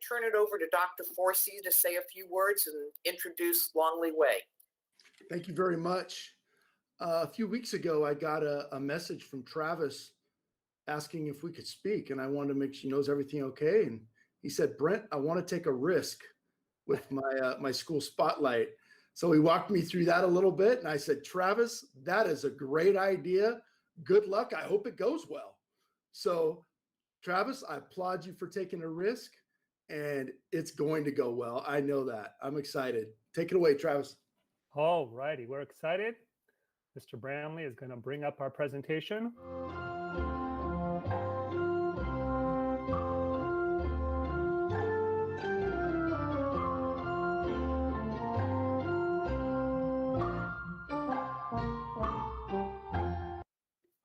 turn it over to Dr. Forsey to say a few words and introduce Longley Way. Thank you very much. A few weeks ago, I got a message from Travis asking if we could speak, and I wanted to make sure he knows everything okay. And he said, Brent, I want to take a risk with my school spotlight. So he walked me through that a little bit, and I said, Travis, that is a great idea. Good luck. I hope it goes well. So Travis, I applaud you for taking a risk, and it's going to go well. I know that. I'm excited. Take it away, Travis. All righty, we're excited. Mr. Bramley is going to bring up our presentation.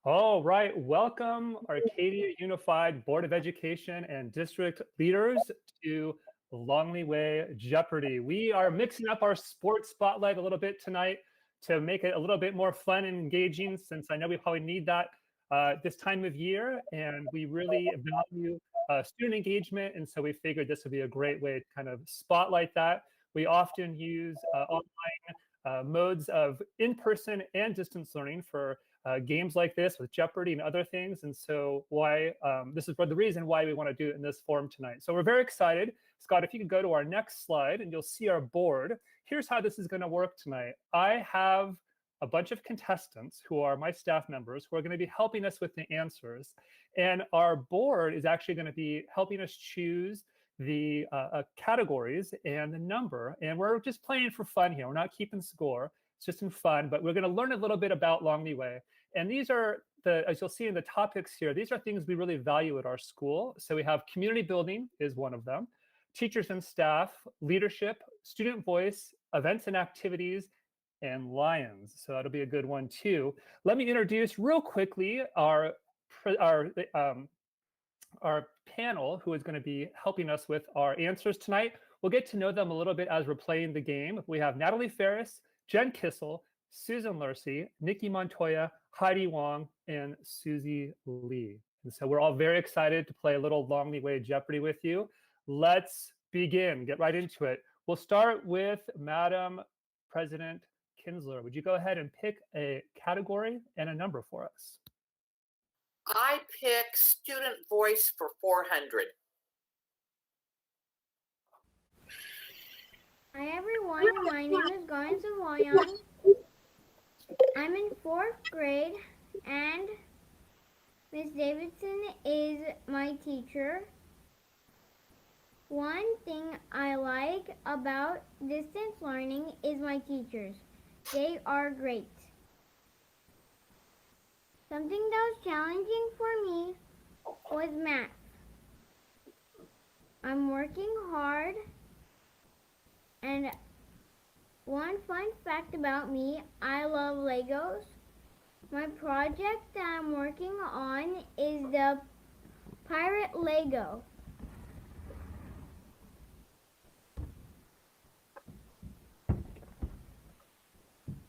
All right, welcome Arcadia Unified Board of Education and district leaders to Longley Way Jeopardy. We are mixing up our sports spotlight a little bit tonight to make it a little bit more fun and engaging, since I know we probably need that this time of year, and we really value student engagement, and so we figured this would be a great way to kind of spotlight that. We often use online modes of in-person and distance learning for games like this with Jeopardy and other things. And so this is the reason why we want to do it in this form tonight. So we're very excited. Scott, if you could go to our next slide and you'll see our board. Here's how this is going to work tonight. I have a bunch of contestants who are my staff members who are going to be helping us with the answers. And our board is actually going to be helping us choose the categories and the number. And we're just playing for fun here. We're not keeping score. It's just in fun, but we're going to learn a little bit about Longley Way. And these are, as you'll see in the topics here, these are things we really value at our school. So we have community building is one of them, teachers and staff, leadership, student voice, events and activities, and Lions. So that'll be a good one too. Let me introduce real quickly our panel who is going to be helping us with our answers tonight. We'll get to know them a little bit as we're playing the game. We have Natalie Ferris, Jen Kissel, Susan Lurcy, Nikki Montoya, Heidi Wong, and Susie Lee. And so we're all very excited to play a little Longley Way Jeopardy with you. Let's begin, get right into it. We'll start with Madam President Kinsler. Would you go ahead and pick a category and a number for us? I pick student voice for 400. Hi everyone, my name is Garin Savoyan. I'm in 4th grade and Miss Davidson is my teacher. One thing I like about distance learning is my teachers. They are great. Something that was challenging for me was math. I'm working hard. And one fun fact about me, I love Legos. My project that I'm working on is the pirate Lego.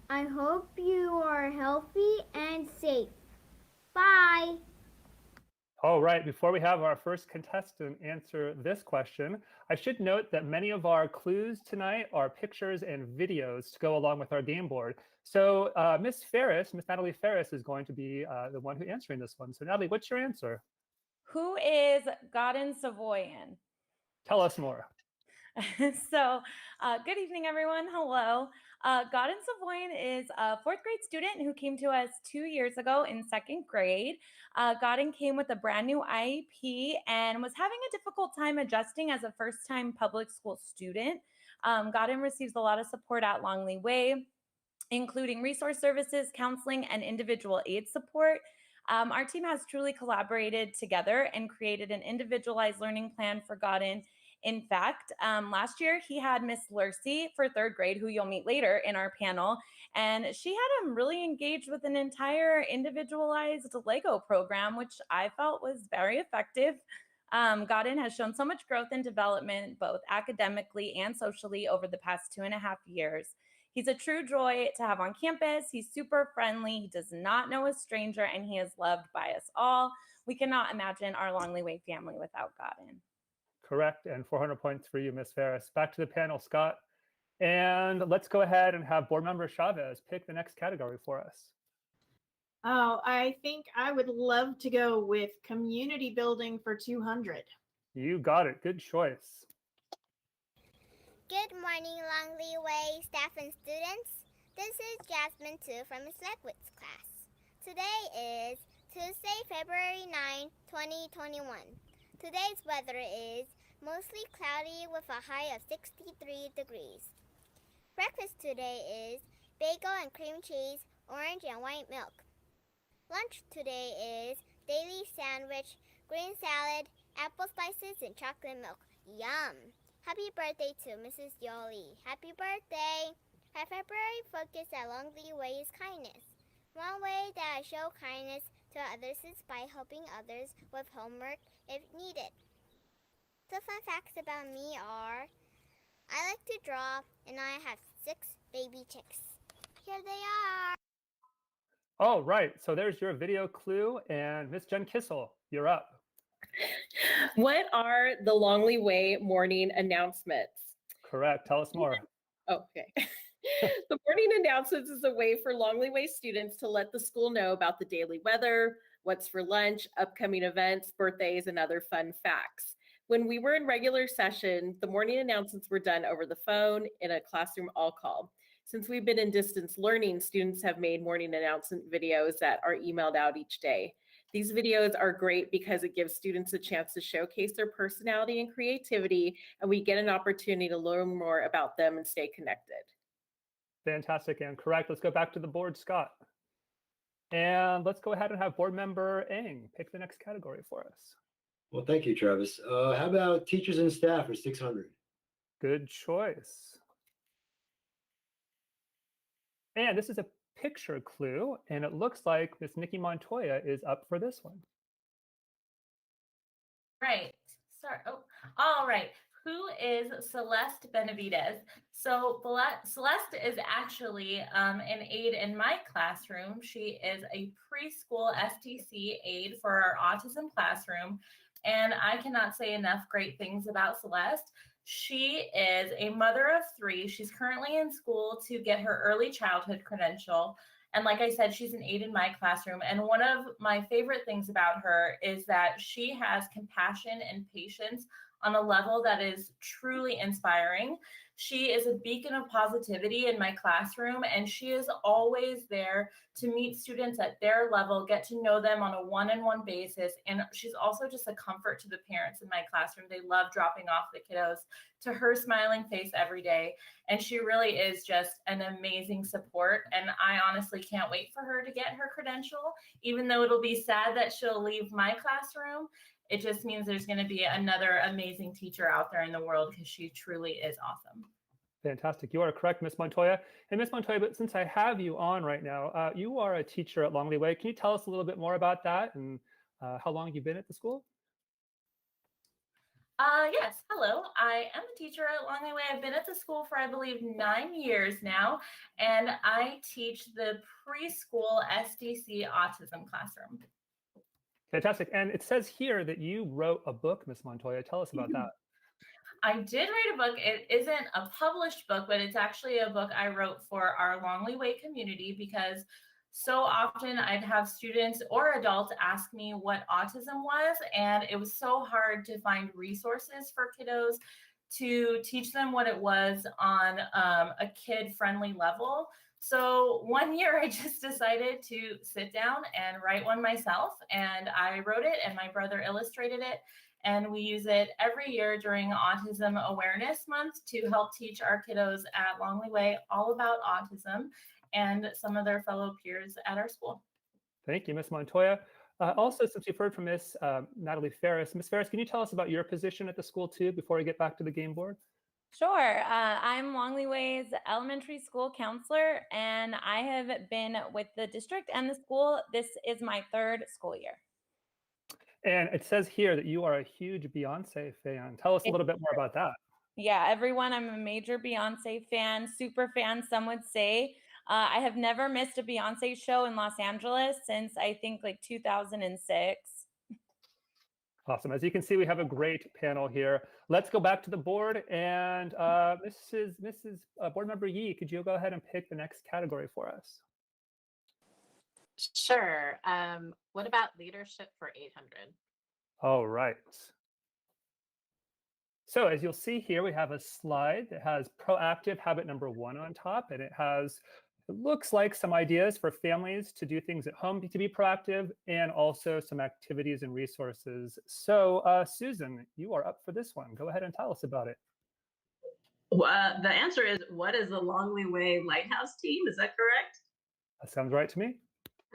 I hope you are healthy and safe. Bye. All right, before we have our first contestant answer this question, I should note that many of our clues tonight are pictures and videos to go along with our game board. So Miss Natalie Ferris is going to be the one who answering this one. So Natalie, what's your answer? Who is Garin Savoyan? Tell us more. So good evening, everyone. Hello. Garin Savoyan is a 4th grade student who came to us 2 years ago in 2nd grade. Garin came with a brand new IEP and was having a difficult time adjusting as a first-time public school student. Garin receives a lot of support at Longley Way, including resource services, counseling, and individual aid support. Our team has truly collaborated together and created an individualized learning plan for Garin. In fact, last year he had Miss Lurcy for 3rd grade, who you'll meet later in our panel, and she had him really engaged with an entire individualized Lego program, which I felt was very effective. Garin has shown so much growth and development, both academically and socially, over the past 2.5 years. He's a true joy to have on campus. He's super friendly. He does not know a stranger, and he is loved by us all. We cannot imagine our Longley Way family without Garin. Correct, and 400 points for you, Miss Ferris. Back to the panel, Scott. And let's go ahead and have board member Chavez pick the next category for us. Oh, I think I would love to go with community building for 200. You got it. Good choice. Good morning, Longley Way staff and students. This is Jasmine 2 from Miss Ledwith's class. Today is Tuesday, February 9, 2021. Today's weather is mostly cloudy with a high of 63 degrees. Breakfast today is bagel and cream cheese, orange and white milk. Lunch today is daily sandwich, green salad, apple slices, and chocolate milk. Yum! Happy birthday to Mrs. Yoli. Happy birthday! My February focus at Longley Way is kindness. One way that I show kindness to others is by helping others with homework if needed. The fun facts about me are, I like to draw and I have 6 baby chicks. Here they are. All right, so there's your video clue, and Miss Jen Kissel, you're up. What are the Longley Way morning announcements? Correct, tell us more. Oh, okay. The morning announcements is a way for Longley Way students to let the school know about the daily weather, what's for lunch, upcoming events, birthdays, and other fun facts. When we were in regular session, the morning announcements were done over the phone in a classroom all call. Since we've been in distance learning, students have made morning announcement videos that are emailed out each day. These videos are great because it gives students a chance to showcase their personality and creativity, and we get an opportunity to learn more about them and stay connected. Fantastic and correct. Let's go back to the board, Scott. And let's go ahead and have board member Eng pick the next category for us. Well, thank you, Travis. How about teachers and staff for 600? Good choice. And this is a picture clue, and it looks like Miss Nikki Montoya is up for this one. Right. Sorry. Oh, all right. Who is Celeste Benavidez? So Celeste is actually an aide in my classroom. She is a preschool STC aide for our autism classroom. And I cannot say enough great things about Celeste. She is a mother of 3. She's currently in school to get her early childhood credential. And like I said, she's an aide in my classroom. And one of my favorite things about her is that she has compassion and patience on a level that is truly inspiring. She is a beacon of positivity in my classroom, and she is always there to meet students at their level, get to know them on a one-on-one basis. And she's also just a comfort to the parents in my classroom. They love dropping off the kiddos to her smiling face every day. And she really is just an amazing support. And I honestly can't wait for her to get her credential, even though it'll be sad that she'll leave my classroom. It just means there's going to be another amazing teacher out there in the world because she truly is awesome. Fantastic. You are correct, Miss Montoya. And Miss Montoya, but since I have you on right now, you are a teacher at Longley Way. Can you tell us a little bit more about that and how long you've been at the school? Yes, hello. I am a teacher at Longley Way. I've been at the school for, I believe, 9 years now, and I teach the preschool SDC autism classroom. Fantastic. And it says here that you wrote a book, Miss Montoya. Tell us about that. I did write a book. It isn't a published book, but it's actually a book I wrote for our Longley Way community because so often I'd have students or adults ask me what autism was, and it was so hard to find resources for kiddos to teach them what it was on a kid-friendly level. So one year I just decided to sit down and write one myself, and I wrote it and my brother illustrated it, and we use it every year during Autism Awareness Month to help teach our kiddos at Longley Way all about autism and some of their fellow peers at our school. Thank you, Miss Montoya. Also, since we've heard from Miss Natalie Ferris, Miss Ferris, can you tell us about your position at the school too before we get back to the game board? Sure. I'm Longley Way's elementary school counselor, and I have been with the district and the school. This is my 3rd school year. And it says here that you are a huge Beyonce fan. Tell us a little bit more about that. Yeah, everyone, I'm a major Beyonce fan, super fan, some would say. I have never missed a Beyonce show in Los Angeles since I think like 2006. Awesome. As you can see, we have a great panel here. Let's go back to the board, and Mrs. Board Member Yee, could you go ahead and pick the next category for us? Sure. What about leadership for 800? All right. So as you'll see here, we have a slide that has proactive habit number 1 on top, and it looks like some ideas for families to do things at home to be proactive, and also some activities and resources. So Susan, you are up for this one. Go ahead and tell us about it. The answer is, what is the Longley Way Lighthouse team? Is that correct? That sounds right to me.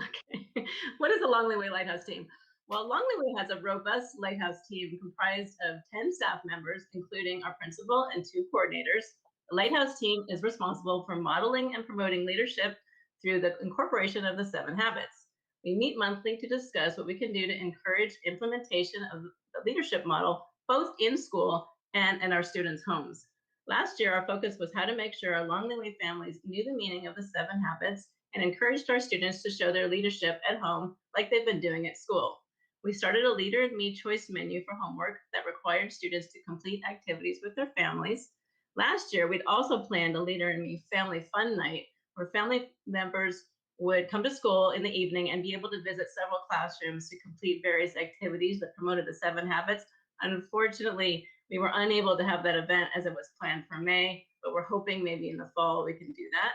Okay. What is the Longley Way Lighthouse team? Well, Longley Way has a robust Lighthouse team comprised of 10 staff members, including our principal and 2 coordinators. The Lighthouse team is responsible for modeling and promoting leadership through the incorporation of the 7 habits. We meet monthly to discuss what we can do to encourage implementation of the leadership model, both in school and in our students' homes. Last year, our focus was how to make sure our Longley Way families knew the meaning of the 7 habits and encouraged our students to show their leadership at home like they've been doing at school. We started a Leader in Me choice menu for homework that required students to complete activities with their families. Last year, we'd also planned a Leader in Me family fun night where family members would come to school in the evening and be able to visit several classrooms to complete various activities that promoted the 7 habits. Unfortunately, we were unable to have that event as it was planned for May, but we're hoping maybe in the fall we can do that.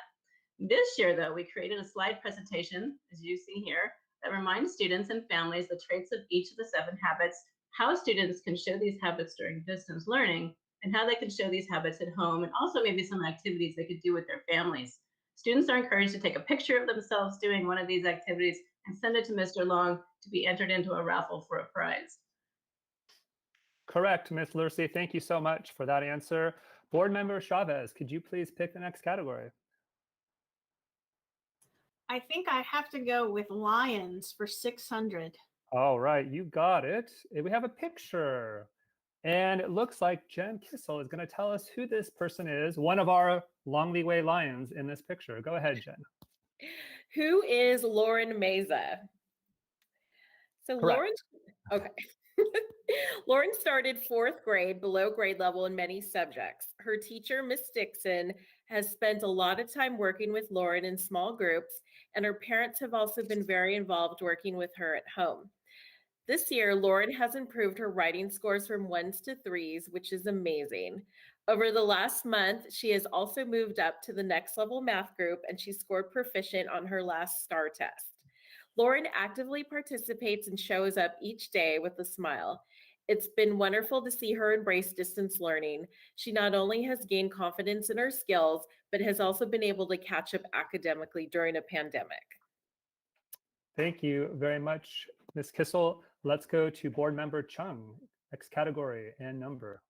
This year, though, we created a slide presentation, as you see here, that reminds students and families the traits of each of the 7 habits, how students can show these habits during distance learning, and how they can show these habits at home, and also maybe some activities they could do with their families. Students are encouraged to take a picture of themselves doing one of these activities and send it to Mr. Long to be entered into a raffle for a prize. Correct, Ms. Lursey. Thank you so much for that answer. Board Member Chavez, could you please pick the next category? I think I have to go with lions for 600. All right, you got it. We have a picture. And it looks like Jen Kissel is going to tell us who this person is, one of our Longley Way lions in this picture. Go ahead, Jen. Who is Lauren Meza? So Correct. Lauren, okay. Lauren started 4th grade below grade level in many subjects. Her teacher, Miss Dixon, has spent a lot of time working with Lauren in small groups, and her parents have also been very involved working with her at home. This year, Lauren has improved her writing scores from 1s to 3s, which is amazing. Over the last month, she has also moved up to the next level math group, and she scored proficient on her last STAR test. Lauren actively participates and shows up each day with a smile. It's been wonderful to see her embrace distance learning. She not only has gained confidence in her skills, but has also been able to catch up academically during a pandemic. Thank you very much, Ms. Kissel. Let's go to Board Member Chung. Next category and number.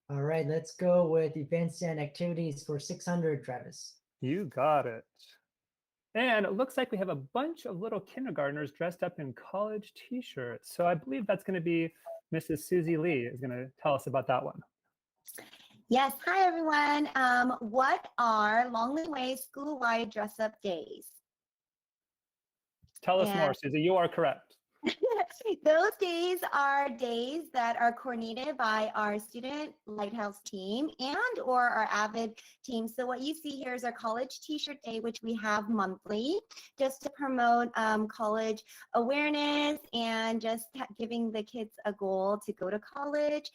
All right, let's go with events and activities for 600, Travis. You got it. And it looks like we have a bunch of little kindergartners dressed up in college t-shirts. So I believe that's going to be Mrs. Susie Lee is going to tell us about that one. Yes, hi everyone. What are Longley Way school-wide dress-up days? Tell us more, Susie. You are correct. Those days are days that are coordinated by our student Lighthouse team and or our Avid team. So what you see here is our college t-shirt day, which we have monthly, just to promote college awareness and just giving the kids a goal to go to college.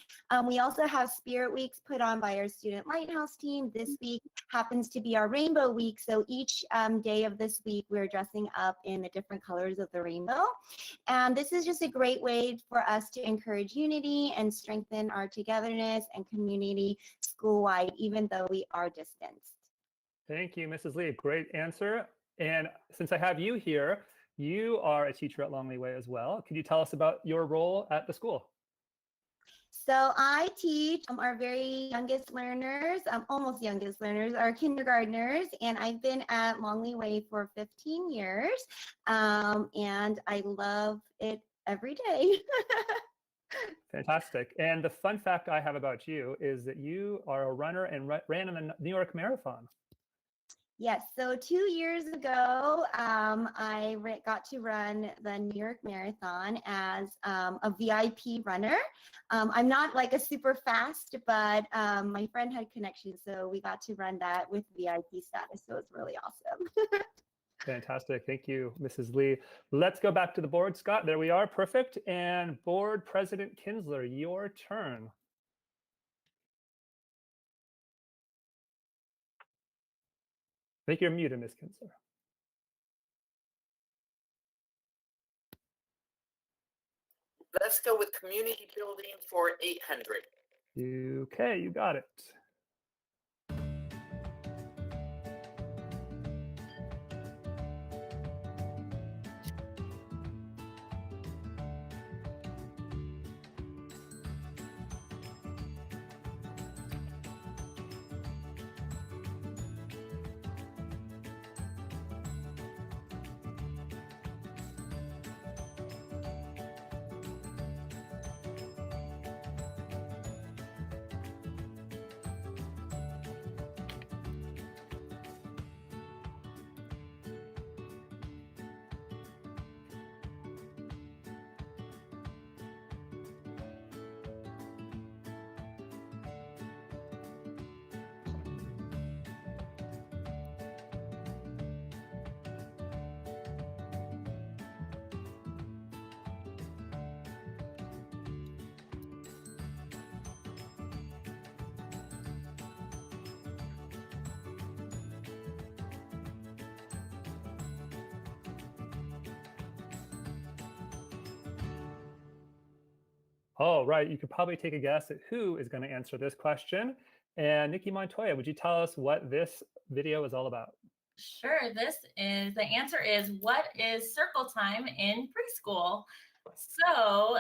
We also have Spirit Weeks put on by our student Lighthouse team. This week happens to be our Rainbow Week. So each day of this week, we're dressing up in the different colors of the rainbow. And this is just a great way for us to encourage unity and strengthen our togetherness and community school-wide, even though we are distanced. Thank you, Mrs. Lee. Great answer. And since I have you here, you are a teacher at Longley Way as well. Could you tell us about your role at the school? So I teach our very youngest learners, almost youngest learners, our kindergartners, and I've been at Longley Way for 15 years, and I love it every day. Fantastic. And the fun fact I have about you is that you are a runner and ran in the New York Marathon. Yes, so 2 years ago, I got to run the New York Marathon as a VIP runner. I'm not like a super fast, but my friend had connections, so we got to run that with VIP status, so it's really awesome. Fantastic. Thank you, Mrs. Lee. Let's go back to the board. Scott, there we are. Perfect. And Board President Kinsler, your turn. I think you're muted, Ms. Kinsler. Let's go with community building for 800. Okay, you got it. All right, you could probably take a guess at who is going to answer this question. And Nikki Montoya, would you tell us what this video is all about? Sure, the answer is, what is circle time in preschool? So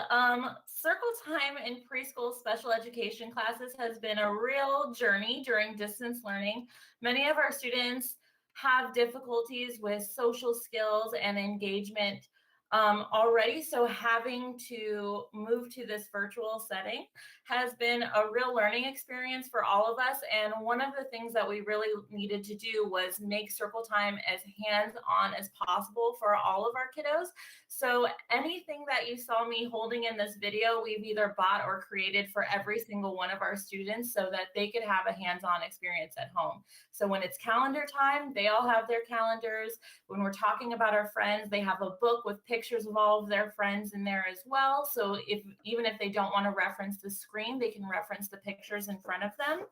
circle time in preschool special education classes has been a real journey during distance learning. Many of our students have difficulties with social skills and engagement already, so having to move to this virtual setting has been a real learning experience for all of us. And one of the things that we really needed to do was make circle time as hands-on as possible for all of our kiddos. So anything that you saw me holding in this video, we've either bought or created for every single one of our students so that they could have a hands-on experience at home. So when it's calendar time, they all have their calendars. When we're talking about our friends, they have a book with pictures of all of their friends in there as well. So even if they don't want to reference the screen, they can reference the pictures in front of them.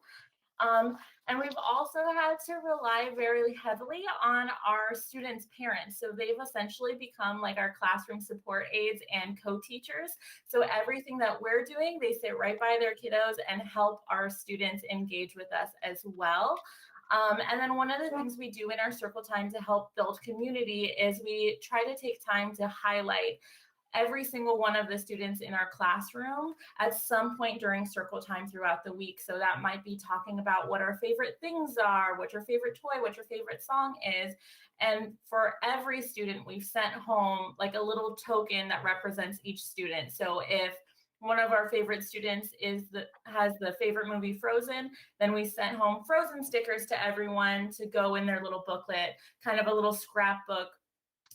And we've also had to rely very heavily on our students' parents. So they've essentially become like our classroom support aides and co-teachers. So everything that we're doing, they sit right by their kiddos and help our students engage with us as well. And then one of the things we do in our circle time to help build community is we try to take time to highlight every single one of the students in our classroom at some point during circle time throughout the week. So that might be talking about what our favorite things are, what your favorite toy, what your favorite song is. And for every student, we've sent home like a little token that represents each student. So if one of our favorite students has the favorite movie Frozen, then we sent home Frozen stickers to everyone to go in their little booklet, kind of a little scrapbook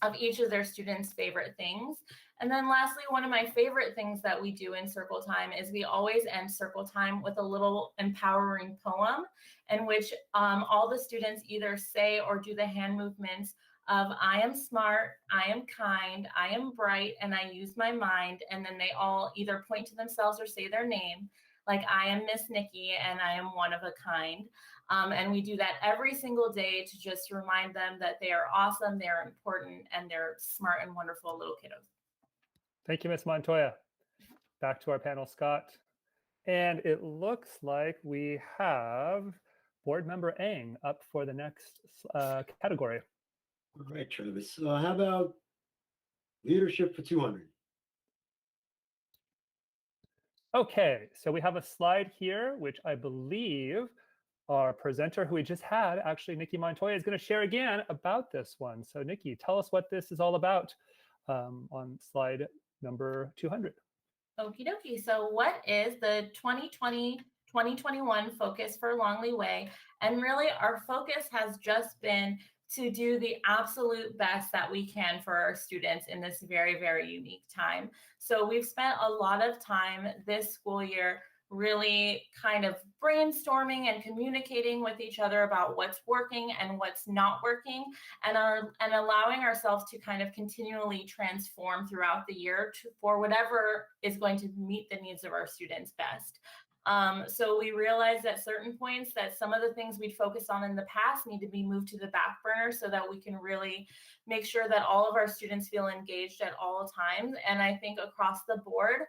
of each of their students' favorite things. And then lastly, one of my favorite things that we do in circle time is we always end circle time with a little empowering poem in which all the students either say or do the hand movements of I am smart, I am kind, I am bright, and I use my mind. And then they all either point to themselves or say their name, like I am Miss Nikki and I am one of a kind. And we do that every single day to just remind them that they are awesome, they're important, and they're smart and wonderful little kiddos. Thank you, Ms. Montoya. Back to our panel, Scott. And it looks like we have Board Member Eng up for the next category. All right, Travis. How about leadership for 200? Okay, so we have a slide here, which I believe our presenter who we just had, actually Nikki Montoya, is going to share again about this one. So Nikki, tell us what this is all about on slide number 200. Okie dokie. So what is the 2020 2021 focus for Longley Way. And really our focus has just been to do the absolute best that we can for our students in this very, very unique time. So we've spent a lot of time this school year really kind of brainstorming and communicating with each other about what's working and what's not working, and allowing ourselves to kind of continually transform throughout the year for whatever is going to meet the needs of our students best. So we realized at certain points that some of the things we'd focused on in the past need to be moved to the back burner so that we can really make sure that all of our students feel engaged at all times. And I think across the board,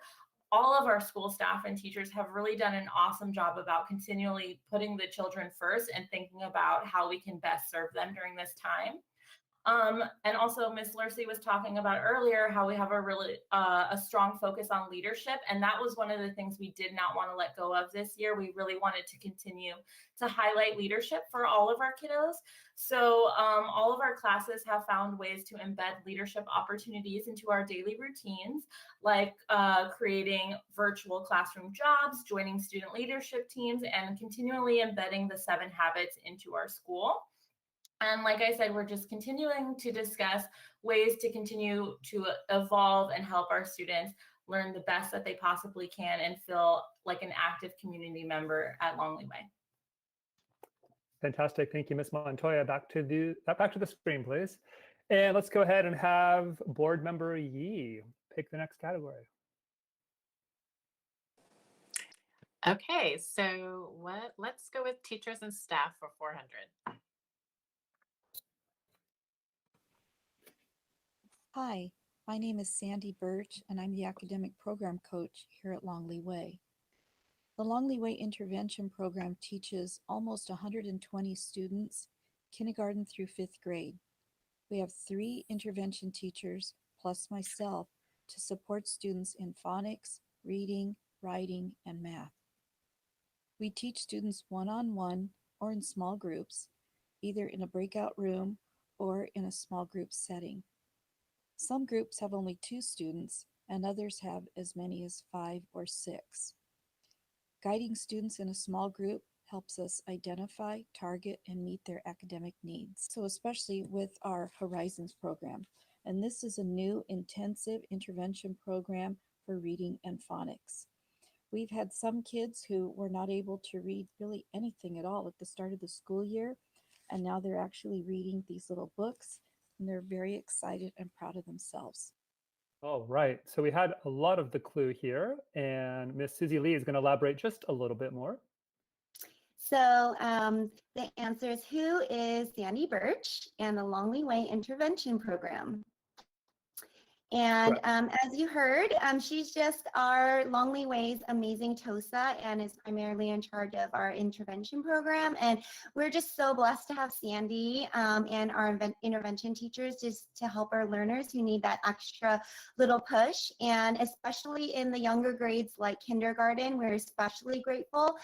all of our school staff and teachers have really done an awesome job about continually putting the children first and thinking about how we can best serve them during this time. And also Miss Lursey was talking about earlier how we have a really a strong focus on leadership, and that was one of the things we did not want to let go of this year. We really wanted to continue to highlight leadership for all of our kiddos. So all of our classes have found ways to embed leadership opportunities into our daily routines, like creating virtual classroom jobs, joining student leadership teams, and continually embedding the 7 habits into our school. And like I said, we're just continuing to discuss ways to continue to evolve and help our students learn the best that they possibly can and feel like an active community member at Longley Way. Fantastic. Thank you, Ms. Montoya. Back to the screen, please. And let's go ahead and have board member Yee pick the next category. Okay, so let's go with teachers and staff for 400. Hi, my name is Sandy Birch, and I'm the academic program coach here at Longley Way. The Longley Way Intervention Program teaches almost 120 students, kindergarten through 5th grade. We have 3 intervention teachers, plus myself, to support students in phonics, reading, writing, and math. We teach students one-on-one or in small groups, either in a breakout room or in a small group setting. Some groups have only 2 students, and others have as many as 5 or 6. Guiding students in a small group helps us identify, target, and meet their academic needs. So especially with our Horizons program. And this is a new intensive intervention program for reading and phonics. We've had some kids who were not able to read really anything at all at the start of the school year, and now they're actually reading these little books, and they're very excited and proud of themselves. All right, so we had a lot of the clue here, and Miss Susie Lee is going to elaborate just a little bit more. So the answer is, who is Sandy Birch and the Longley Way Intervention Program? And as you heard, she's just our Longley Way's amazing TOSA and is primarily in charge of our intervention program. And we're just so blessed to have Sandy and our intervention teachers just to help our learners who need that extra little push. And especially in the younger grades like kindergarten, we're especially grateful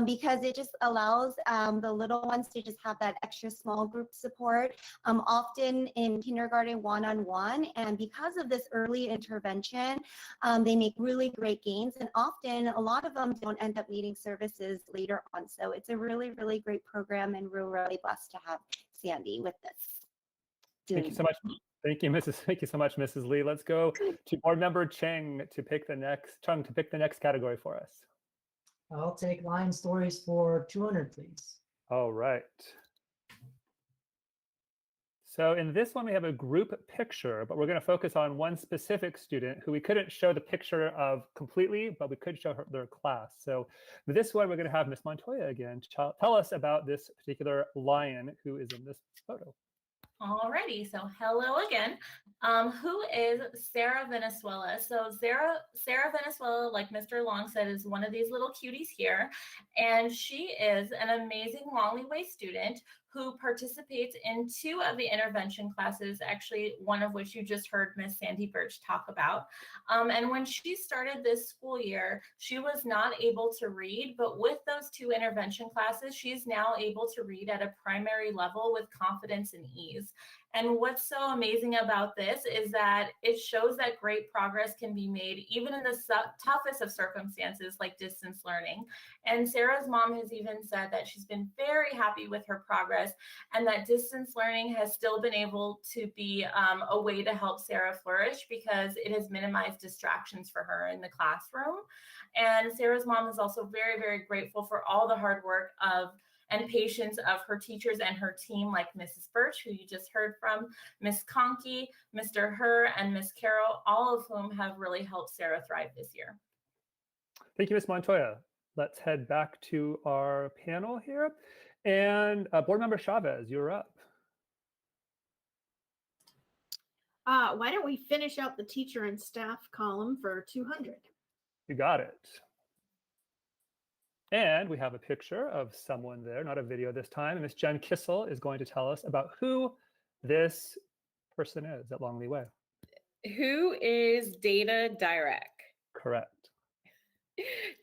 because it just allows the little ones to just have that extra small group support, often in kindergarten one-on-one. And because of this early intervention, they make really great gains, and often a lot of them don't end up needing services later on. So it's a really, really great program, and we're really blessed to have Sandy with this. Thank you so much. Thank you so much, Mrs. Lee. Let's go to board member Chung to pick the next category for us. I'll take line stories for 200, please. All right. So in this one, we have a group picture, but we're going to focus on one specific student who we couldn't show the picture of completely, but we could show their class. So this one, we're going to have Miss Montoya again tell us about this particular lion who is in this photo. Alrighty, so hello again. Who is Sarah Venezuela? So Sarah Venezuela, like Mr. Long said, is one of these little cuties here, and she is an amazing Longley Way student who participates in 2 of the intervention classes, actually one of which you just heard Miss Sandy Birch talk about. And when she started this school year, she was not able to read, but with those 2 intervention classes, she's now able to read at a primary level with confidence and ease. And what's so amazing about this is that it shows that great progress can be made even in the toughest of circumstances like distance learning. And Sarah's mom has even said that she's been very happy with her progress and that distance learning has still been able to be a way to help Sarah flourish because it has minimized distractions for her in the classroom. And Sarah's mom is also very, very grateful for all the hard work and patience of her teachers and her team, like Mrs. Birch, who you just heard from, Miss Conkey, Mr. Herr, and Miss Carroll, all of whom have really helped Sarah thrive this year. Thank you, Ms. Montoya. Let's head back to our panel here. And Board Member Chavez, you're up. Why don't we finish out the teacher and staff column for 200? You got it. And we have a picture of someone there, not a video this time. Miss Jen Kissel is going to tell us about who this person is at Longley Way. Who is Dana Dyrek? Correct.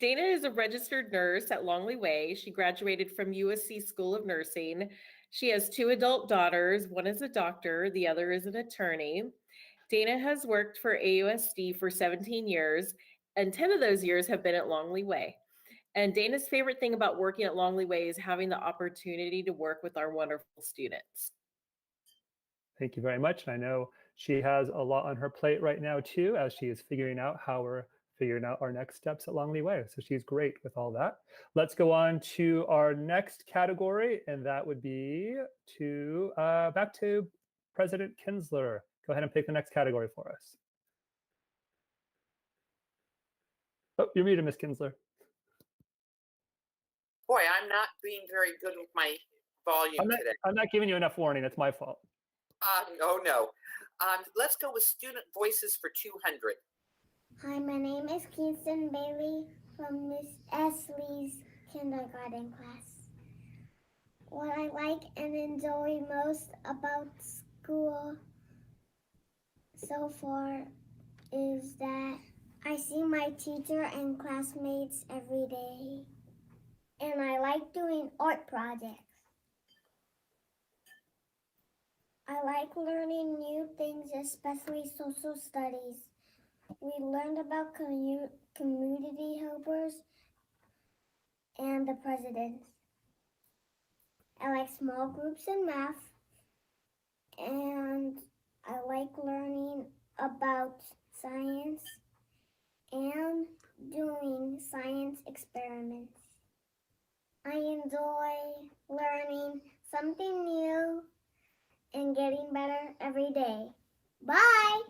Dana is a registered nurse at Longley Way. She graduated from USC School of Nursing. She has 2 adult daughters. One is a doctor, the other is an attorney. Dana has worked for AUSD for 17 years, and 10 of those years have been at Longley Way. And Dana's favorite thing about working at Longley Way is having the opportunity to work with our wonderful students. Thank you very much. And I know she has a lot on her plate right now too, as she is figuring out how we're figuring out our next steps at Longley Way. So she's great with all that. Let's go on to our next category, and that would be back to President Kinsler. Go ahead and pick the next category for us. Oh, you're muted, Ms. Kinsler. Boy, I'm not being very good with my volume today. I'm not giving you enough warning. It's my fault. Oh, no. Let's go with student voices for 200. Hi, my name is Kingston Bailey from Miss Esley's kindergarten class. What I like and enjoy most about school so far is that I see my teacher and classmates every day. And I like doing art projects. I like learning new things, especially social studies. We learned about community helpers and the presidents. I like small groups in math, and I like learning about science and doing science experiments. I enjoy learning something new and getting better every day. Bye!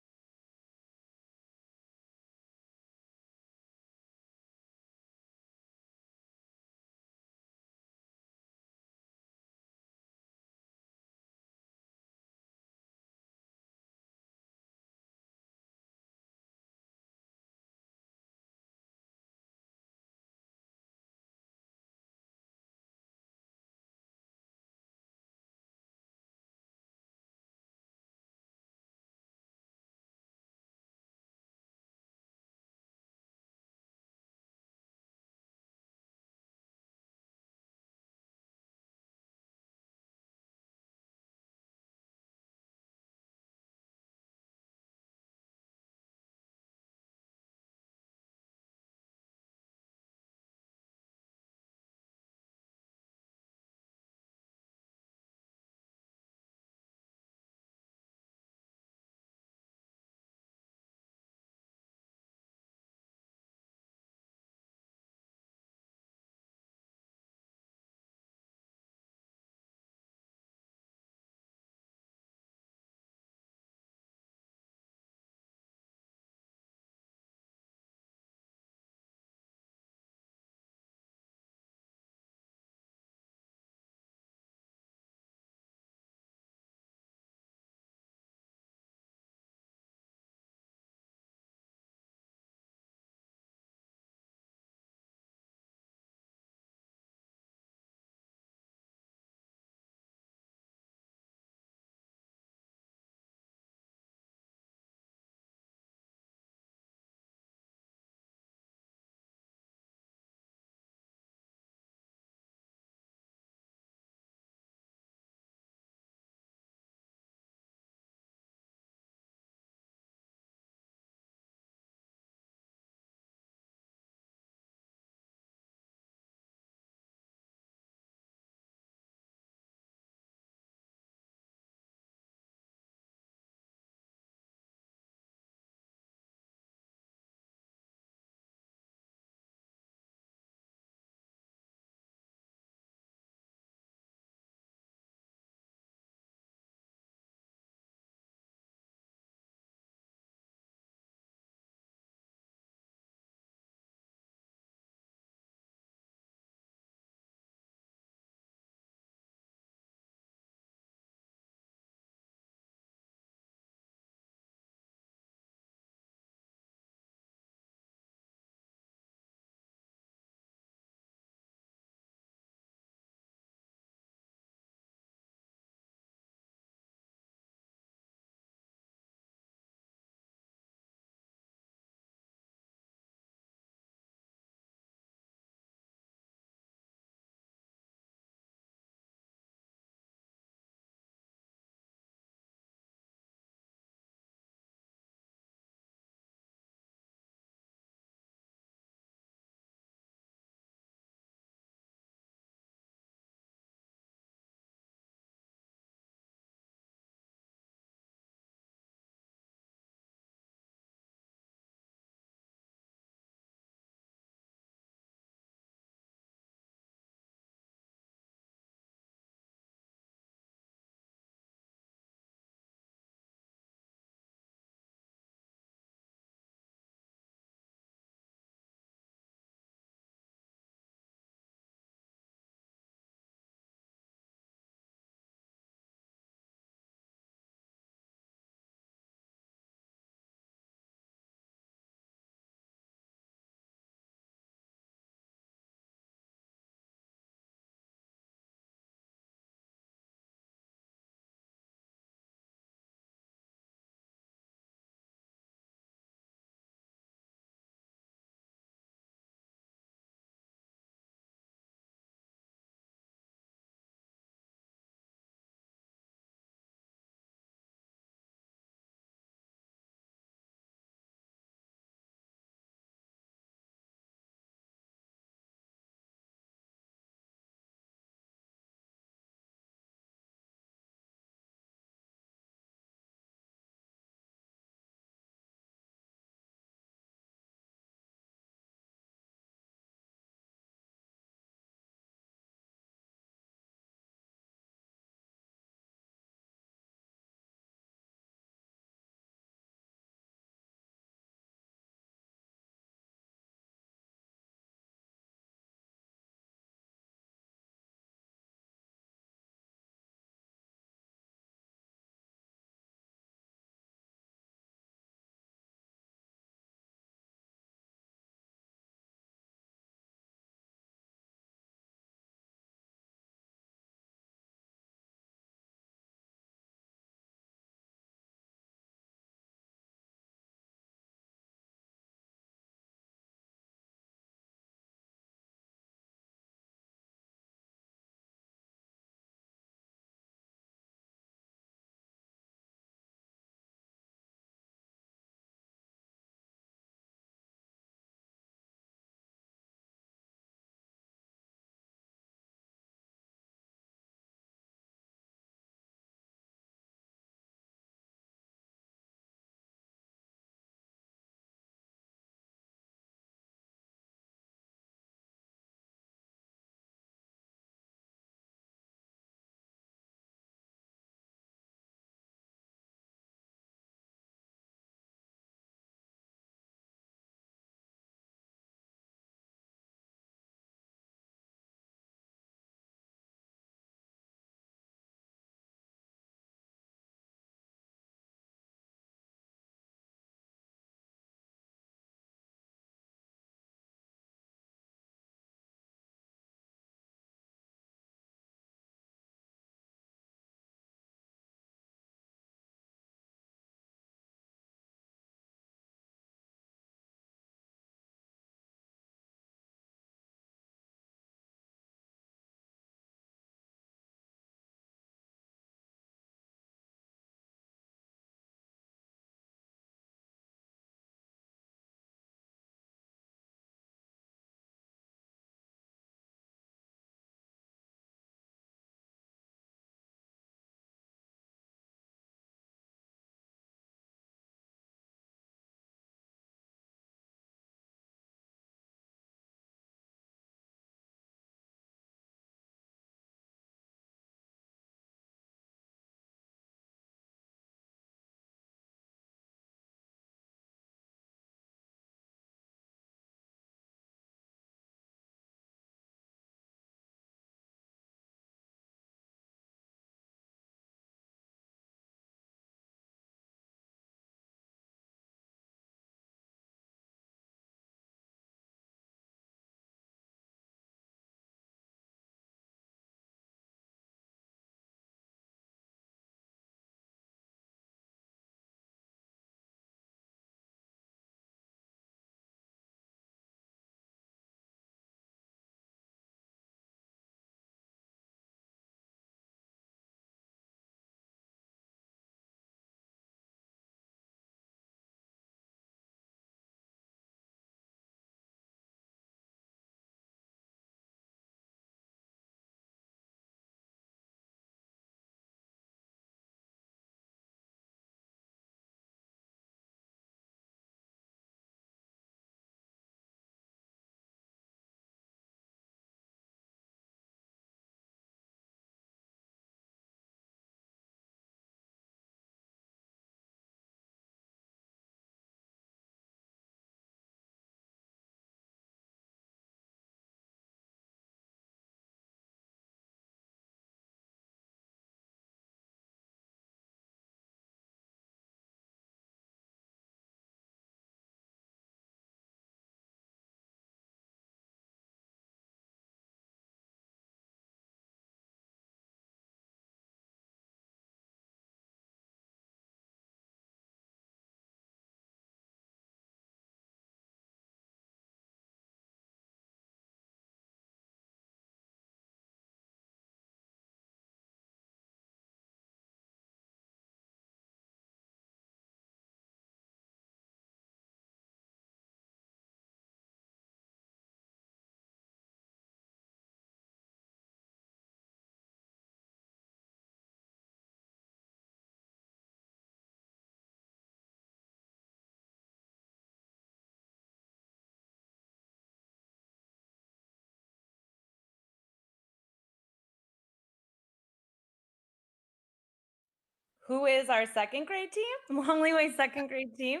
who is our second grade team, Longley Way second grade team.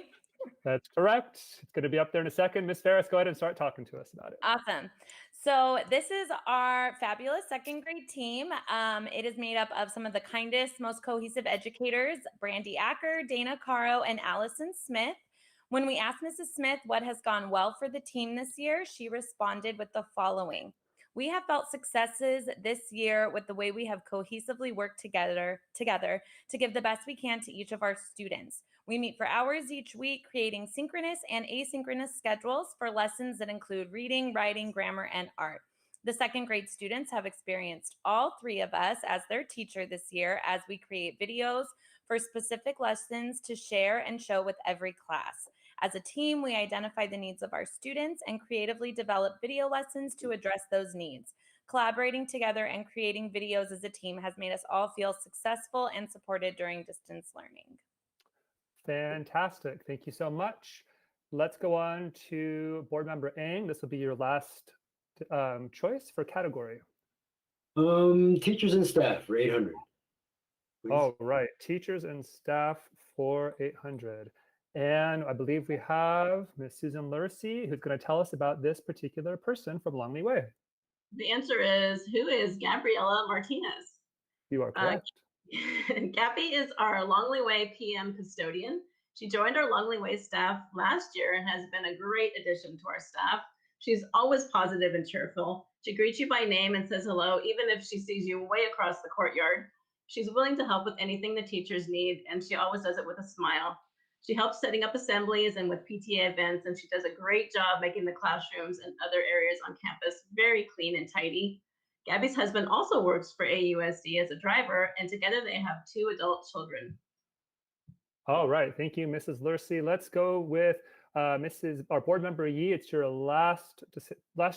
That's correct. It's going to be up there in a second. Miss Ferris, go ahead and start talking to us about it. Awesome. So this is our fabulous second grade team. It is made up of some of the kindest, most cohesive educators, Brandy Acker, Dana Caro, and Allison Smith. When we asked Mrs. Smith what has gone well for the team this year, she responded with the following. We have felt successes this year with the way we have cohesively worked together to give the best we can to each of our students. We meet for hours each week, creating synchronous and asynchronous schedules for lessons that include reading, writing, grammar, and art. The second grade students have experienced all three of us as their teacher this year as we create videos for specific lessons to share and show with every class. As a team, we identify the needs of our students and creatively develop video lessons to address those needs. Collaborating together and creating videos as a team has made us all feel successful and supported during distance learning. Fantastic. Thank you so much. Let's go on to board member Ng. This will be your last choice for category. Teachers and staff for 800. Please. Oh, right. Teachers and staff for 800. And I believe we have Miss Susan Lursey, who's going to tell us about this particular person from Longley Way. The answer is, who is Gabriela Martinez? You are correct. Gabby is our Longley Way PM custodian. She joined our Longley Way staff last year and has been a great addition to our staff. She's always positive and cheerful. She greets you by name and says hello, even if she sees you way across the courtyard. She's willing to help with anything the teachers need, and she always does it with a smile. She helps setting up assemblies and with PTA events, and she does a great job making the classrooms and other areas on campus very clean and tidy. Gabby's husband also works for AUSD as a driver, and together they have 2 adult children. All right. Thank you, Mrs. Lursey. Let's go with our board member Yi. It's your last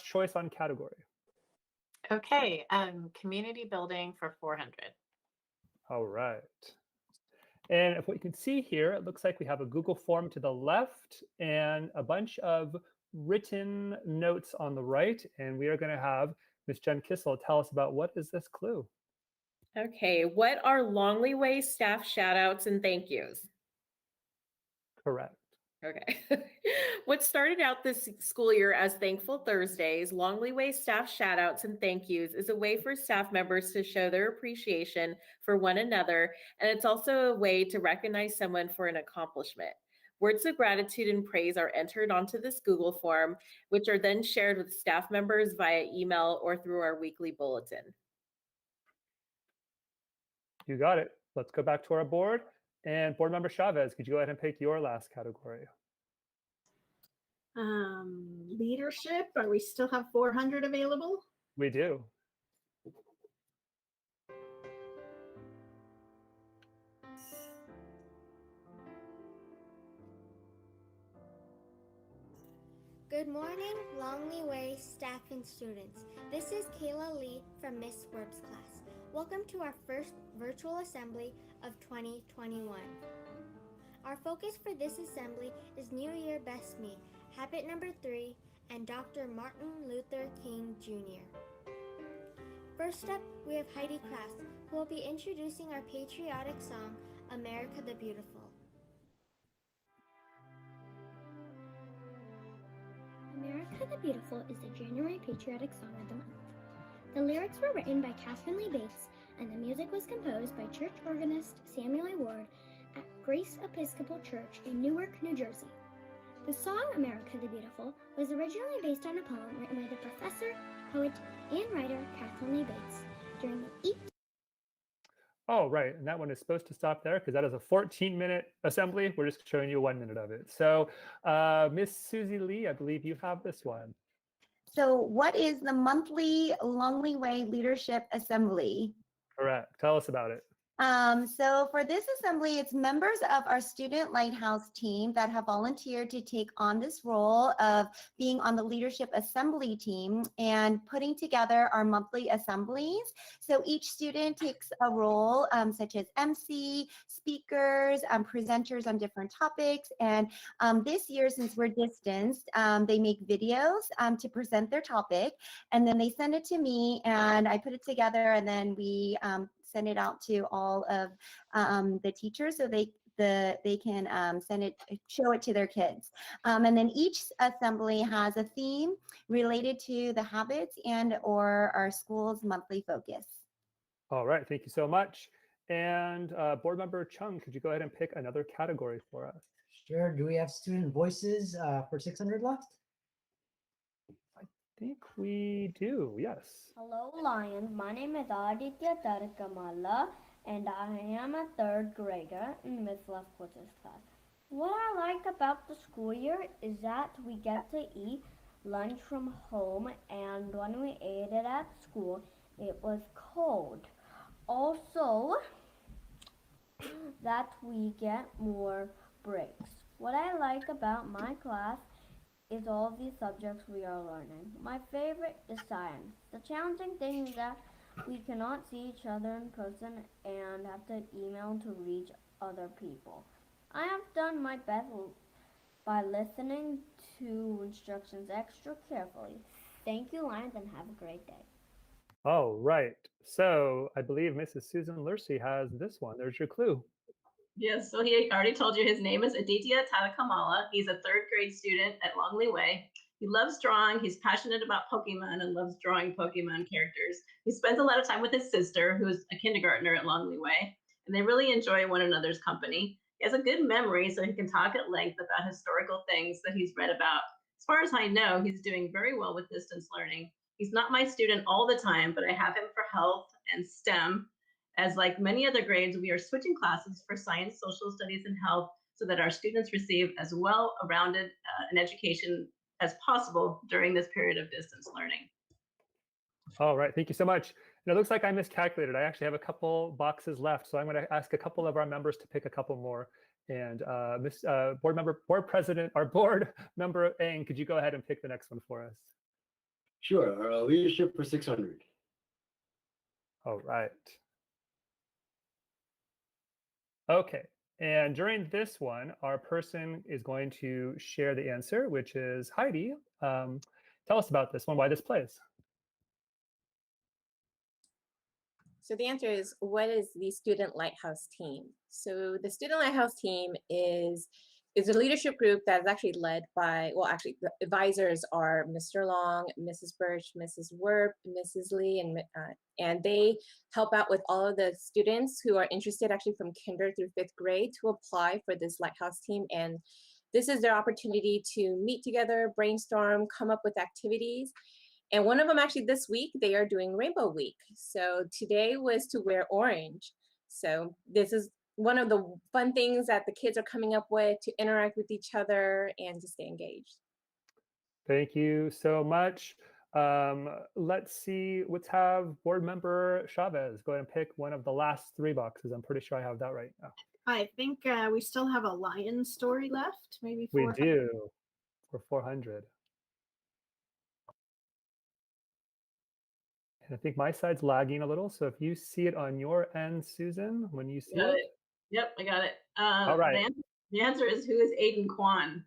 choice on category. Okay. Community building for 400. All right. And if what you can see here, it looks like we have a Google form to the left and a bunch of written notes on the right. And we are going to have Ms. Jen Kissel tell us about what is this clue. Okay, what are Longley Way staff shout outs and thank yous? Correct. Okay. What started out this school year as Thankful Thursdays, Longley Way staff shout outs and thank yous is a way for staff members to show their appreciation for one another. And it's also a way to recognize someone for an accomplishment. Words of gratitude and praise are entered onto this Google form, which are then shared with staff members via email or through our weekly bulletin. You got it. Let's go back to our board. And board member Chavez, could you go ahead and pick your last category? Leadership. Are we still have 400 available? We do. Good morning, Longley Way staff and students. This is Kayla Lee from Miss Words class. Welcome to our first virtual assembly of 2021. Our focus for this assembly is New Year Best Me, habit number 3, and Dr. Martin Luther King Jr. First up, we have Heidi Kraft, who will be introducing our patriotic song, America the Beautiful. America the Beautiful is the January patriotic song of the month. The lyrics were written by Catherine Lee Bates, and the music was composed by church organist Samuel A. Ward at Grace Episcopal Church in Newark, New Jersey. The song America the Beautiful was originally based on a poem written by the professor, poet, and writer Catherine Lee Bates during the Oh, right. And that one is supposed to stop there because that is a 14-minute assembly. We're just showing you 1 minute of it. So Miss Susie Lee, I believe you have this one. So what is the monthly Longley Way Leadership Assembly? Correct. Tell us about it. So for this assembly, it's members of our student Lighthouse team that have volunteered to take on this role of being on the leadership assembly team and putting together our monthly assemblies. So each student takes a role such as MC, speakers, presenters on different topics. And this year, since we're distanced, they make videos to present their topic, and then they send it to me and I put it together, and then we send it out to all of the teachers so they can show it to their kids. And then each assembly has a theme related to the habits and or our school's monthly focus. All right, thank you so much. And Board Member Chung, could you go ahead and pick another category for us? Sure. Do we have student voices for 600 left? I think we do, yes. Hello, Lions. My name is Aditya Tarakamala, and I am a third grader in Miss Leftwitz's class. What I like about the school year is that we get to eat lunch from home, and when we ate it at school, it was cold. Also, that we get more breaks. What I like about my class is all the subjects we are learning. My favorite is science. The challenging thing is that we cannot see each other in person and have to email to reach other people. I have done my best by listening to instructions extra carefully. Thank you, Lions, and have a great day. All right, so I believe Mrs. Susan Lursey has this one. There's your clue. Yes, so he already told you his name is Aditya Tadakamala. He's a third grade student at Longley Way. He loves drawing. He's passionate about Pokemon and loves drawing Pokemon characters. He spends a lot of time with his sister, who's a kindergartner at Longley Way, and they really enjoy one another's company. He has a good memory, so he can talk at length about historical things that he's read about. As far as I know, he's doing very well with distance learning. He's not my student all the time, but I have him for health and STEM. As like many other grades, we are switching classes for science, social studies, and health so that our students receive as well-rounded an education as possible during this period of distance learning. All right, thank you so much. And it looks like I miscalculated. I actually have a couple boxes left, so I'm going to ask a couple of our members to pick a couple more. And board member Eng, could you go ahead and pick the next one for us? Sure. Leadership for 600. All right. Okay, and during this one, our person is going to share the answer, which is Heidi. Tell us about this one, why this plays. So the answer is, what is the Student Lighthouse team? So the Student Lighthouse team is a leadership group that is actually led by, well, actually the advisors are Mr. Long, Mrs. Birch, Mrs. Werp, Mrs. Lee, and they help out with all of the students who are interested actually from kinder through 5th grade to apply for this Lighthouse team. And this is their opportunity to meet together, brainstorm, come up with activities. And one of them actually this week, they are doing Rainbow Week. So today was to wear orange. So this is one of the fun things that the kids are coming up with to interact with each other and to stay engaged. Thank you so much. Let's see, let's have board member Chavez go ahead and pick one of the last 3 boxes. I'm pretty sure I have that right now. I think we still have a lion story left, maybe 400. We do, for 400. And I think my side's lagging a little, so if you see it on your end, Susan, when you see it. Yep, I got it. All right. The answer is, who is Aiden Kwan?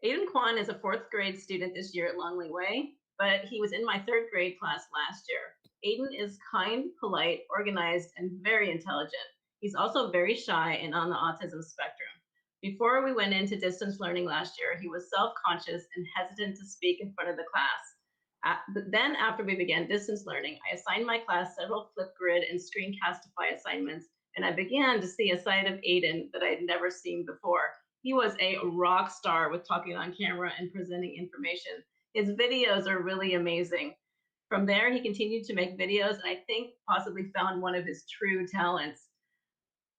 Aiden Kwan is a 4th grade student this year at Longley Way, but he was in my 3rd grade class last year. Aiden is kind, polite, organized, and very intelligent. He's also very shy and on the autism spectrum. Before we went into distance learning last year, he was self-conscious and hesitant to speak in front of the class. But then after we began distance learning, I assigned my class several Flipgrid and Screencastify assignments, and I began to see a side of Aiden that I had never seen before. He was a rock star with talking on camera and presenting information. His videos are really amazing. From there, he continued to make videos, and I think possibly found one of his true talents.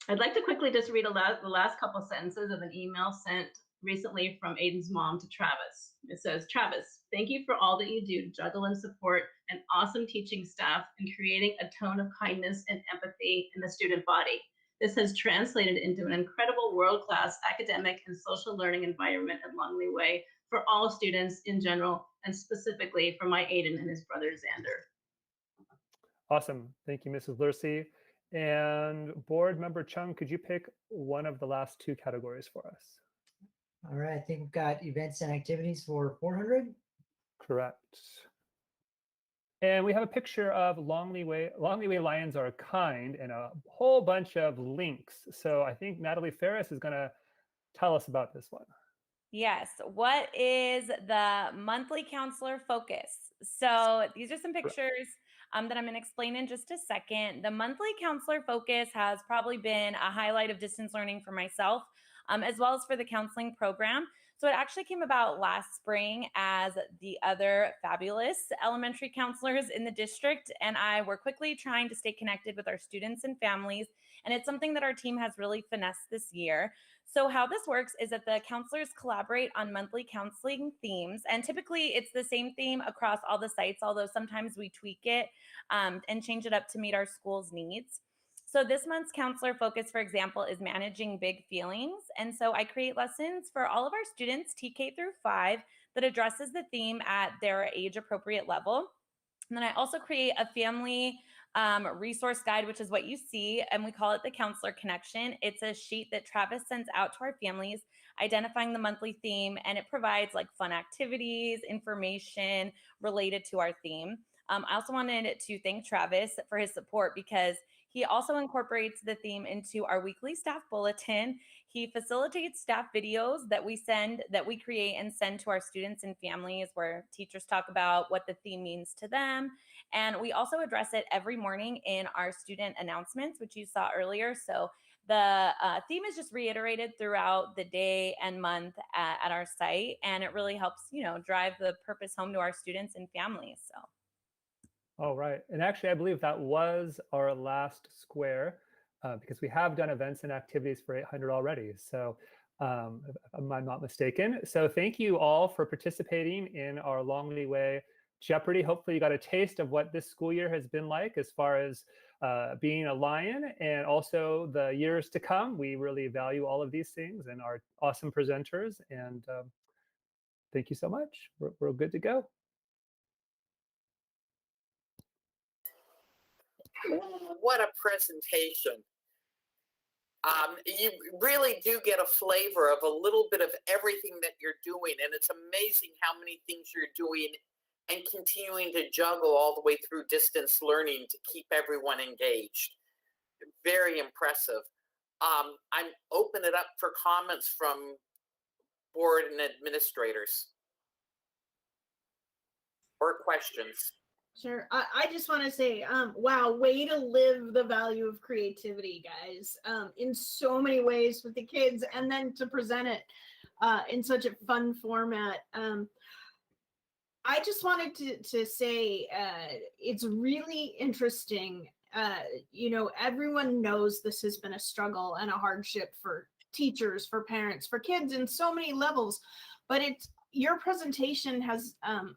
I'd like to quickly just read the last couple sentences of an email sent recently from Aiden's mom to Travis. It says, "Travis, thank you for all that you do to juggle and support an awesome teaching staff and creating a tone of kindness and empathy in the student body. This has translated into an incredible world-class academic and social learning environment at Longley Way for all students in general, and specifically for my Aiden and his brother Xander." Awesome. Thank you, Mrs. Lursey. And board member Chung, could you pick one of the last 2 categories for us? All right, I think we've got events and activities for 400. Correct. And we have a picture of Longley Way. Longley Way Lions are kind, and a whole bunch of links. So I think Natalie Ferris is going to tell us about this one. Yes. What is the monthly counselor focus? So these are some pictures that I'm going to explain in just a second. The monthly counselor focus has probably been a highlight of distance learning for myself, as well as for the counseling program. So it actually came about last spring as the other fabulous elementary counselors in the district and I were quickly trying to stay connected with our students and families. And it's something that our team has really finessed this year. So how this works is that the counselors collaborate on monthly counseling themes, and typically it's the same theme across all the sites, although sometimes we tweak it and change it up to meet our school's needs. So this month's counselor focus, for example, is managing big feelings. And so I create lessons for all of our students, TK through 5, that addresses the theme at their age appropriate level. And then I also create a family resource guide, which is what you see, and we call it the Counselor Connection. It's a sheet that Travis sends out to our families, identifying the monthly theme, and it provides like fun activities, information related to our theme. I also wanted to thank Travis for his support because he also incorporates the theme into our weekly staff bulletin. He facilitates staff videos that we create and send to our students and families where teachers talk about what the theme means to them. And we also address it every morning in our student announcements, which you saw earlier. So the theme is just reiterated throughout the day and month at our site. And it really helps, drive the purpose home to our students and families. So. All right. And actually, I believe that was our last square because we have done events and activities for 800 already. So if I'm not mistaken. So thank you all for participating in our Longley Way Jeopardy. Hopefully you got a taste of what this school year has been like as far as being a lion and also the years to come. We really value all of these things and our awesome presenters. And thank you so much. We're good to go. What a presentation. You really do get a flavor of a little bit of everything that you're doing, and it's amazing how many things you're doing and continuing to juggle all the way through distance learning to keep everyone engaged. Very impressive. I'm open it up for comments from board and administrators or questions. Sure. I just want to say, wow, way to live the value of creativity, guys, in so many ways with the kids, and then to present it in such a fun format. I just wanted to say it's really interesting. Everyone knows this has been a struggle and a hardship for teachers, for parents, for kids in so many levels, but your presentation has,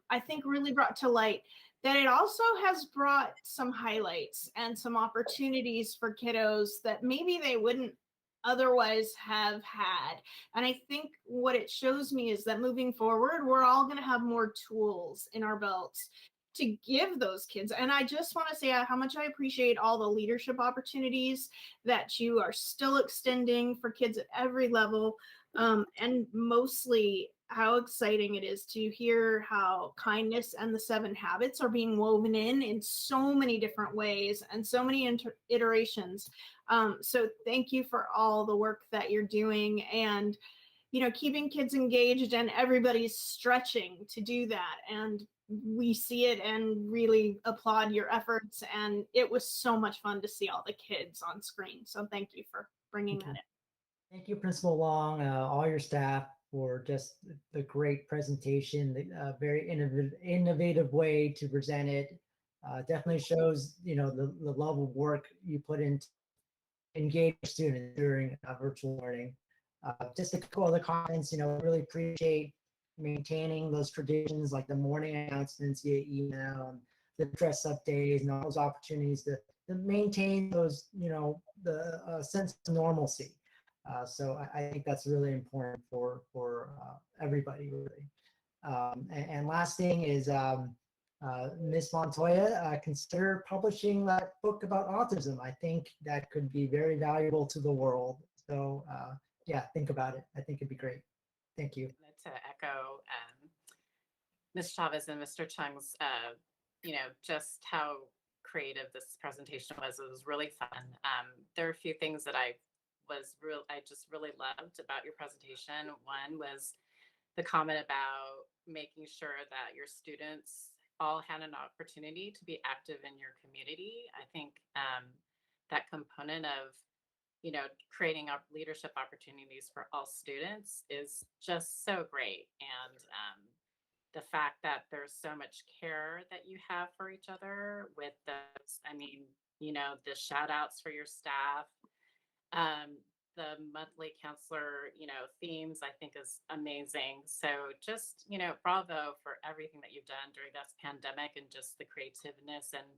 I think, really brought to light that it also has brought some highlights and some opportunities for kiddos that maybe they wouldn't otherwise have had. And I think what it shows me is that moving forward, we're all going to have more tools in our belts to give those kids. And I just want to say how much I appreciate all the leadership opportunities that you are still extending for kids at every level. And mostly how exciting it is to hear how kindness and the 7 habits are being woven in so many different ways and so many iterations. So thank you for all the work that you're doing and, keeping kids engaged, and everybody's stretching to do that. And we see it and really applaud your efforts. And it was so much fun to see all the kids on screen. So thank you for bringing that in. Thank you, Principal Long, all your staff for just the great presentation, the very innovative way to present it. Definitely shows, the level of work you put into engage students during virtual learning. Just a couple other comments, really appreciate maintaining those traditions like the morning announcements via email and the dress up days and all those opportunities to maintain those, the sense of normalcy. So I think that's really important for everybody, really. And last thing is, Ms. Montoya, consider publishing that book about autism. I think that could be very valuable to the world. So yeah, think about it. I think it'd be great. Thank you. To echo Ms. Chavez and Mr. Chung's just how creative this presentation was. It was really fun. There are a few things that I just really loved about your presentation. One was the comment about making sure that your students all had an opportunity to be active in your community. I think that component of, creating up leadership opportunities for all students is just so great. And the fact that there's so much care that you have for each other with those, the shout outs for your staff, the monthly counselor, themes, I think is amazing. So just, bravo for everything that you've done during this pandemic and just the creativeness and,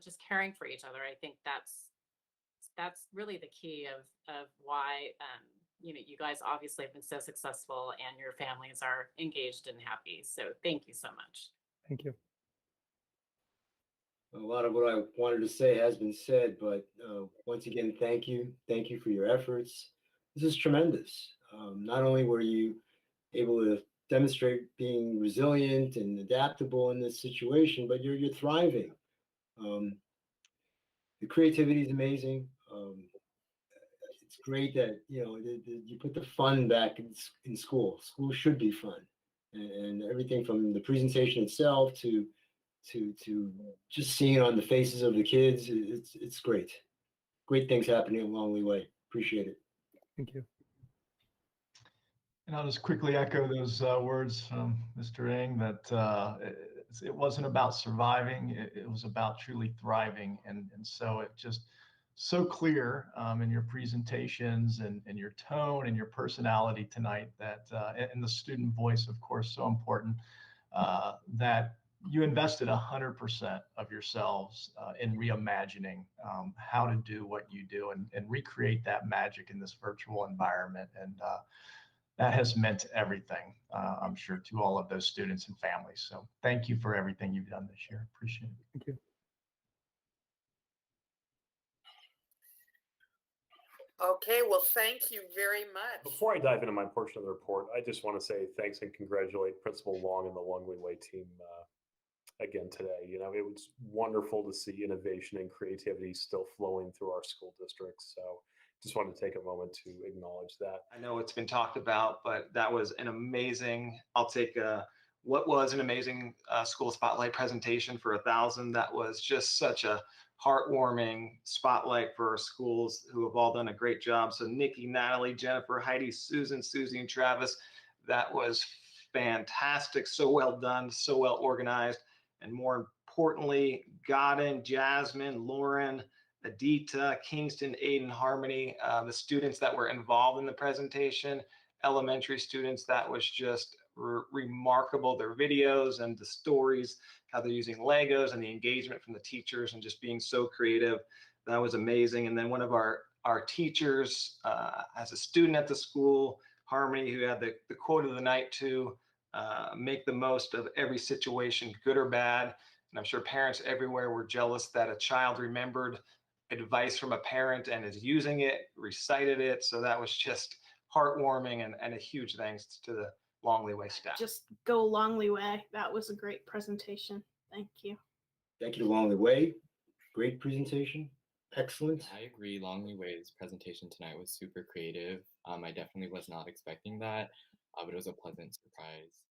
just caring for each other. I think that's really the key of why, you guys obviously have been so successful and your families are engaged and happy. So thank you so much. Thank you. A lot of what I wanted to say has been said, but once again, thank you. Thank you for your efforts. This is tremendous. Not only were you able to demonstrate being resilient and adaptable in this situation, but you're thriving. The creativity is amazing. It's great that you put the fun back in school. School should be fun, and everything from the presentation itself to just seeing it on the faces of the kids. It's great. Great things happening at Longley Way. Appreciate it. Thank you. And I'll just quickly echo those words from Mr. Ng, that it wasn't about surviving, it was about truly thriving. And so it just so clear in your presentations and your tone and your personality tonight that, and the student voice, of course, so important, that you invested 100% of yourselves in reimagining how to do what you do and recreate that magic in this virtual environment. And that has meant everything, I'm sure, to all of those students and families. So thank you for everything you've done this year. Appreciate it. Thank you. Okay, well, thank you very much. Before I dive into my portion of the report, I just want to say thanks and congratulate Principal Long and the Longley Way team again today. It was wonderful to see innovation and creativity still flowing through our school districts. So just wanted to take a moment to acknowledge that. I know it's been talked about, but that was an amazing, what was an amazing school spotlight presentation for 1,000. That was just such a heartwarming spotlight for our schools who have all done a great job. So Nikki, Natalie, Jennifer, Heidi, Susan, Susie, and Travis, that was fantastic. So well done, so well organized. And more importantly, Godin, Jasmine, Lauren, Adita, Kingston, Aiden, Harmony, the students that were involved in the presentation, elementary students, that was just remarkable. Their videos and the stories, how they're using Legos and the engagement from the teachers and just being so creative. That was amazing. And then one of our teachers, as a student at the school, Harmony, who had the quote of the night to make the most of every situation, good or bad. And I'm sure parents everywhere were jealous that a child remembered advice from a parent and is using it, recited it. So that was just heartwarming, and a huge thanks to the Longley Way staff. Just go Longley Way. That was a great presentation. Thank you. Thank you to Longley Way. Great presentation. Excellent. I agree. Longley Way's presentation tonight was super creative. I definitely was not expecting that, but it was a pleasant surprise.